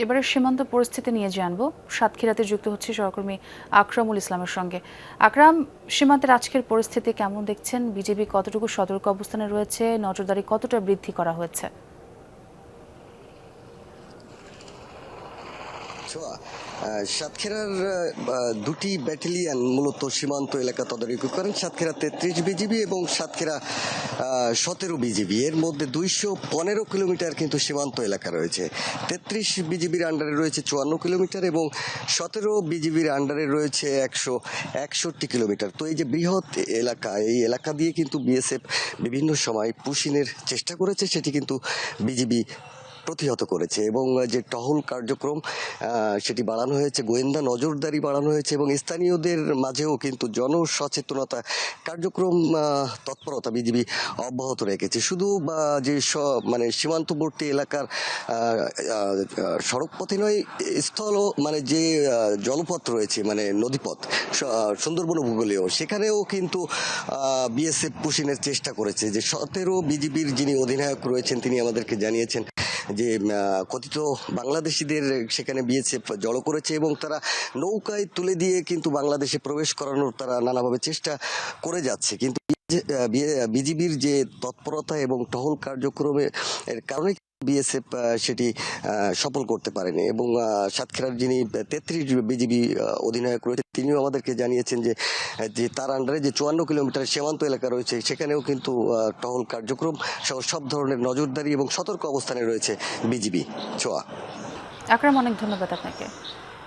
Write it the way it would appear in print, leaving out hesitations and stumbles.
এবারে সীমান্ত পরিস্থিতি নিয়ে জানবো। সাতক্ষীরাতে যুক্ত হচ্ছে সহকর্মী আকরামুল ইসলামের সঙ্গে। আকরাম, সীমান্তের আজকের পরিস্থিতি কেমন দেখছেন? বিজেপি কতটুকু সতর্ক অবস্থানে রয়েছে? নজরদারি কতটা বৃদ্ধি করা হয়েছে? সাতক্ষীরার দুটি ব্যাটালিয়ন মূলত সীমান্ত এলাকা তদারকি করেন। সাতক্ষীরা 33 বিজিবি এবং সাতক্ষীরা 17 বিজিবি। এর মধ্যে 215 কিলোমিটার কিন্তু সীমান্ত এলাকা রয়েছে। 33 বিজিবির আন্ডারে রয়েছে 54 কিলোমিটার এবং 17 বিজিবির আন্ডারে রয়েছে 161 কিলোমিটার। তো এই যে বৃহৎ এলাকা, এই এলাকা দিয়ে কিন্তু বিএসএফ বিভিন্ন সময় পুশিনের চেষ্টা করেছে, সেটি কিন্তু বিজিবি প্রতিহত করেছে এবং যে টহল কার্যক্রম সেটি বাড়ানো হয়েছে, গোয়েন্দা নজরদারি বাড়ানো হয়েছে এবং স্থানীয়দের মাঝেও কিন্তু জনসচেতনতা কার্যক্রম তৎপরতা বিজিবি অব্যাহত রেখেছে। শুধু যে মানে সীমান্তবর্তী এলাকার সড়ক পথে নয়, স্থল মানে যে জলপথ রয়েছে, মানে নদীপথ, সুন্দরবন উপকূলীয়, সেখানেও কিন্তু বিএসএফ পুশিনের চেষ্টা করেছে। যে 17 বিজিবির যিনি অধিনায়ক রয়েছেন তিনি আমাদেরকে জানিয়েছেন যে কথিত বাংলাদেশিদের সেখানে বিএসএফ জড়ো করেছে এবং তারা নৌকায় তুলে দিয়ে কিন্তু বাংলাদেশে প্রবেশ করানোর তারা নানাভাবে চেষ্টা করে যাচ্ছে। কিন্তু বিজিবির যে তৎপরতা এবং টহল কার্যক্রমের কারণে বিএসএফ সেটি সফল করতে পারেনি এবং সাতক্ষীরার যিনি 33 বিজিবি অধিনায়ক রয়েছে তিনিও আমাদেরকে জানিয়েছেন যে যে তার আন্ডারে যে 54 কিলোমিটার সীমান্ত এলাকা রয়েছে সেখানেও কিন্তু টহল কার্যক্রম সহ সব ধরনের নজরদারি এবং সতর্ক অবস্থানে রয়েছে বিজিবি। ছোয়া। আকরাম, অনেক ধন্যবাদ আপনাকে।